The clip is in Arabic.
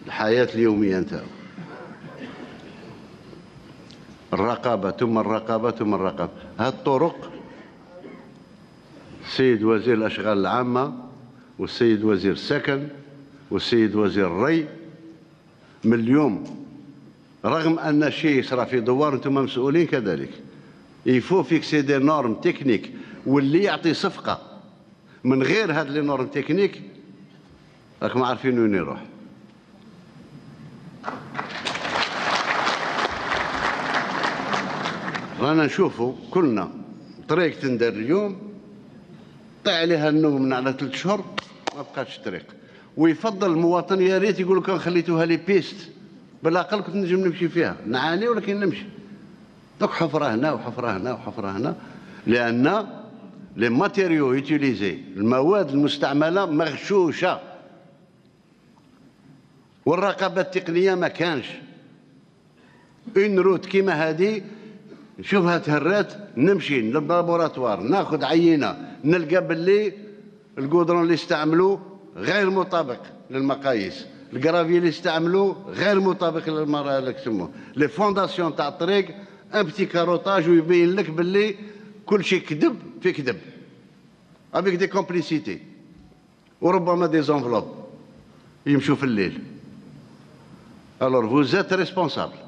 الحياة اليومية نتاعو. الرقابة ثم الرقابة ثم الرقابة. هذه الطرق السيد وزير الأشغال العامة والسيد وزير السكن والسيد وزير الري من اليوم، رغم أن الشيء يصرى في دوار أنتم مسؤولين كذلك، يفو فيكسي دي نورم تكنيك، واللي يعطي صفقة من غير هاد لي نورم تكنيك راكم عارفين وين يروح. رانا نشوفوا كلنا طريق تندر اليوم طيح عليها النوم من على 3 شهور ما بقاتش طريق، ويفضل المواطن يا ريت يقول كان خليتوها لي بيست بالاقل كنت نجم نمشي فيها، نعاني ولكن نمشي. دوك حفره هنا وحفره هنا وحفره هنا، لان لي ماتيريو يوتيليزي المواد المستعمله مغشوشه والرقابه التقنيه ما كانش. اون روت كيما هذه نشوفها تهرات، نمشي لللابوراتوار ناخذ عينه نلقى باللي القدرون اللي استعملوه غير مطابق للمقاييس، الكرافي اللي استعملوه غير مطابق للمرأة لي فونداسيون تاع الطريق ان بتي كاروتاج ويبين لك باللي كل شيء كذب في كذب افيك دي كومبليسيتي، وربما دي زونفلوب يمشوا في الليل. الور فوز êtes ريسبونسابل.